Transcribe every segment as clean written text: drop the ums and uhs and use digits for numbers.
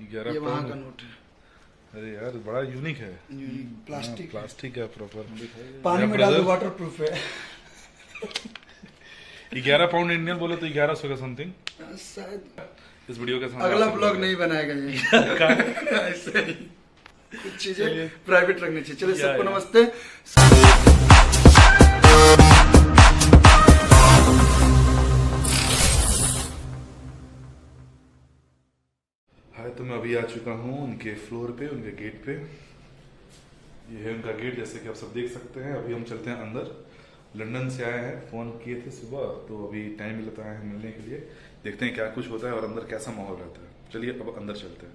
ये वहाँ का नोट है। अरे यार बड़ा यूनिक है। प्लास्टिक है प्रॉपर। पानी में डाल दो, वाटर प्रूफ है। 11 पाउंड इंडियन बोले तो 1100 का समथिंग शायद। इस वीडियो के साथ अगला ब्लॉग नहीं बनाएगा ये। ऐसे ही कुछ चीजें प्राइवेट रखनी चाहिए। चलिए सबको नमस्ते। हाय, तो मैं अभी आ चुका हूँ उनके फ्लोर पे, उनके गेट पे। ये है उनका गेट, जैसे कि आप सब देख सकते हैं। अभी हम चलते हैं अंदर। लंदन से आए हैं, फोन किए थे सुबह, तो अभी टाइम मिलता है मिलने के लिए। देखते हैं क्या कुछ होता है और अंदर कैसा माहौल रहता है। चलिए अब अंदर चलते हैं।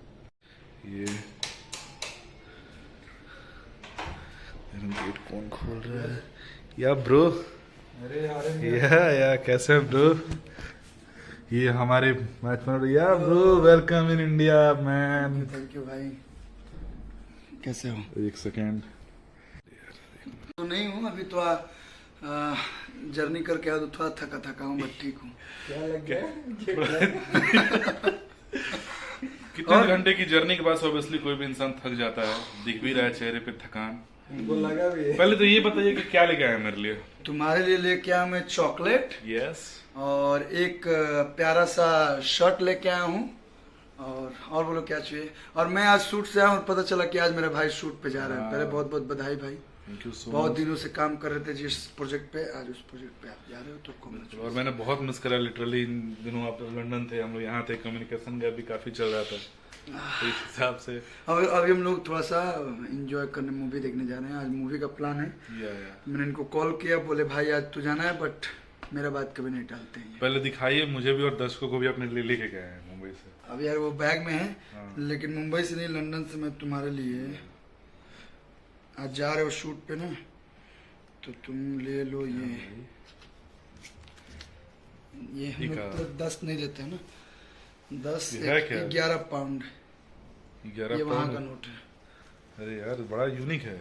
ये गेट कौन खोल रहा है? या ब्रो, अरे या कैसे हैं ब्रो? ये हमारे मैच में या bro, welcome in India man. Thank you भाई। कैसे हो? एक सेकेंड। तो नहीं हूँ अभी, तो जर्नी करके आया तो थोड़ा थका हूँ, बट ठीक हूँ। क्या लग गया? कितने घंटे की जर्नी के बाद ऑब्वियसली कोई भी इंसान थक जाता है। दिख भी रहा है चेहरे पे थकान। उनको लगा भी है। पहले तो ये बताइए कि क्या लेके आए मेरे लिए? तुम्हारे लिए लेके आया मैं चॉकलेट। यस। और एक प्यारा सा शर्ट लेके आया हूँ। और बोलो क्या चाहिए? और मैं आज शूट से आया हूँ और पता चला कि आज मेरा भाई शूट पे जा रहा है। पहले बहुत बहुत बधाई भाई। थैंक यू सो बहुत दिनों से काम कर रहे थे जिस प्रोजेक्ट पे, आज उस प्रोजेक्ट पे आप जा रहे हो तो कॉन्ग्रेचुलेशन। और मैंने बहुत मिस करा लिटरली। इन दिनों आप लंदन थे, हम लोग यहाँ थे, कम्युनिकेशन गैप भी काफी चल रहा था। तो इस हिसाब से अभी हम लोग थोड़ा सा एंजॉय करने, मूवी देखने जा रहे हैं। आज मूवी का प्लान है। मैंने इनको कॉल किया, बोले भाई आज तो जाना है, बट मेरा बात कभी नहीं टालते हैं। पहले दिखाइए मुझे भी और दर्शकों को भी अपने लिए लेके गए हैं मुंबई से। अब यार वो बैग में है। लेकिन मुंबई से नहीं, लंदन से मैं तुम्हारे लिए आज जा रहे हो शूट पे ना, तो तुम ले लो ये हम लोग तो 10 नहीं देते हैं ना, 10 11 पाउंड। ये वहाँ का नोट है। अरे यार बड़ा यूनिक है।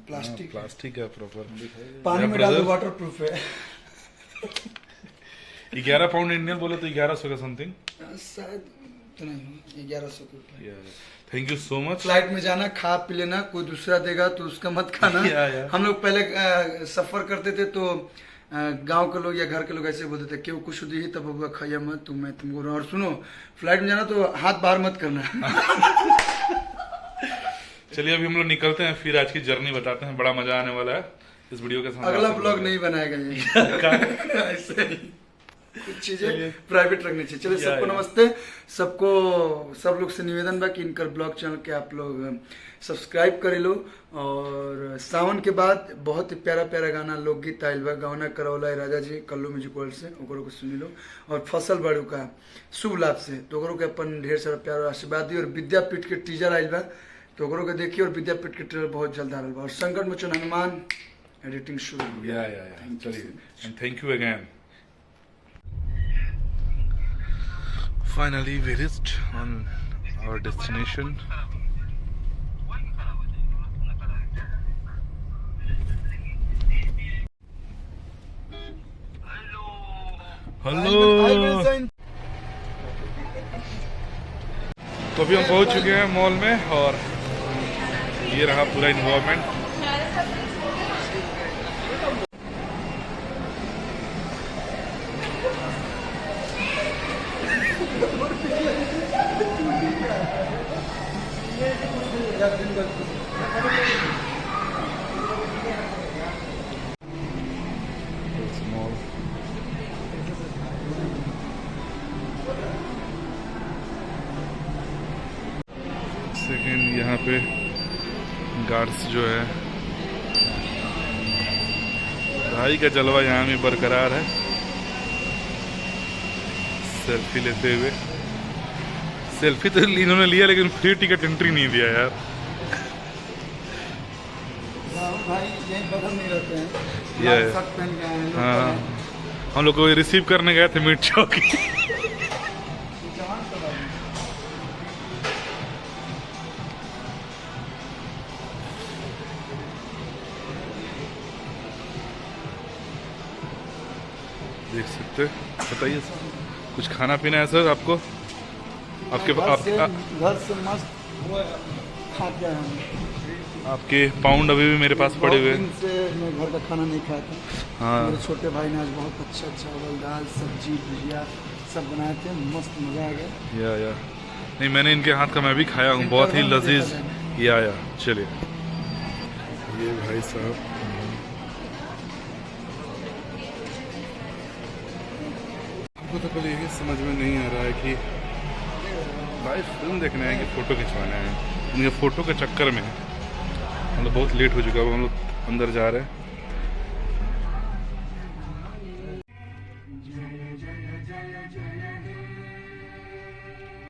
प्लास्टिक है प्रॉपर। पानी में डाल दो, वाटर प्रूफ है। 11 पाउंड इंडियन बोले तो 1100 का समथिंग शायद। तो नहीं 1100 के ऊपर। Thank you so much. Flight में जाना, खा पी लेना, कोई दूसरा देगा तो उसका मत खाना। हम लोग पहले सफर करते थे तो गांव के लोग या घर के लोग ऐसे बोलते थे, क्यों कुछ दी तब बबुआ खाइया मत, तुम मैं तुमको। और सुनो, फ्लाइट में जाना तो हाथ बाहर मत करना। चलिए अभी हम लोग निकलते हैं, फिर आज की जर्नी बताते हैं। बड़ा मजा आने वाला है इस वीडियो के साथ। अगला ब्लॉग नहीं बनाएगा ये। ऐसे ही कुछ चीजें प्राइवेट रखनी चाहिए। चलिए सबको नमस्ते। सब लोग से निवेदन बा कि इनकर ब्लॉग चैनल के आप लोग सब्सक्राइब कर लो। और सावन के बाद बहुत ही प्यारा प्यारा गाना लोकगीत आयल बा, गौना करौला राजा जी कल्लू म्यूजिक वर्ल्ड से, ओकरो को सुनी लो। और फसल बाड़ू का शुभ लाभ से, तो ओकरो के अपन ढेर सारा प्यार और आशीर्वाद दी। और विद्यापीठ के टीजर आयल बा, तो ओकरो के देखिए। और विद्यापीठ के ट्रेलर बहुत जल्द आ रहा बा। और संकट मोचन हनुमान एडिटिंग शुरू हो गया। चलिए, and thank you again. Finally we reached on our destination. Hello. तो अभी हम पहुंच चुके हैं मॉल में और ये रहा पूरा इन्वायरमेंट। सेकेंड यहाँ पे गार्ड्स जो है, भाई का जलवा यहाँ भी बरकरार है। सेल्फी लेते हुए, सेल्फी तो इन्होंने लिया लेकिन फ्री टिकट एंट्री नहीं दिया यार। भाई यहीं बगल में रहते हैं। हाँ, हम लोग को रिसीव करने गए थे मीट चौकी। देख सकते, बताइए कुछ खाना पीना है सर आपको? आपके घर से मस्त खा के आया हूँ। आपके पाउंड अभी भी मेरे पास पड़े हुए हैं। से मैं घर का खाना नहीं खाया था। हाँ मेरे छोटे भाई ने आज बहुत अच्छा चावल दाल सब्जी भुजिया सब बनाए थे, मस्त मज़ा आ गया। या नहीं, मैंने इनके हाथ का मैं भी खाया हूँ, बहुत ही लजीज। या चलिए, ये भाई साहब हमको तो पहले यही समझ में नहीं आ रहा है कि भाई फिल्म देखने आए कि फ़ोटो खिंचवाने आए। उनके फ़ोटो के चक्कर में मतलब बहुत लेट हो चुका है। हम लोग अंदर जा रहे हैं।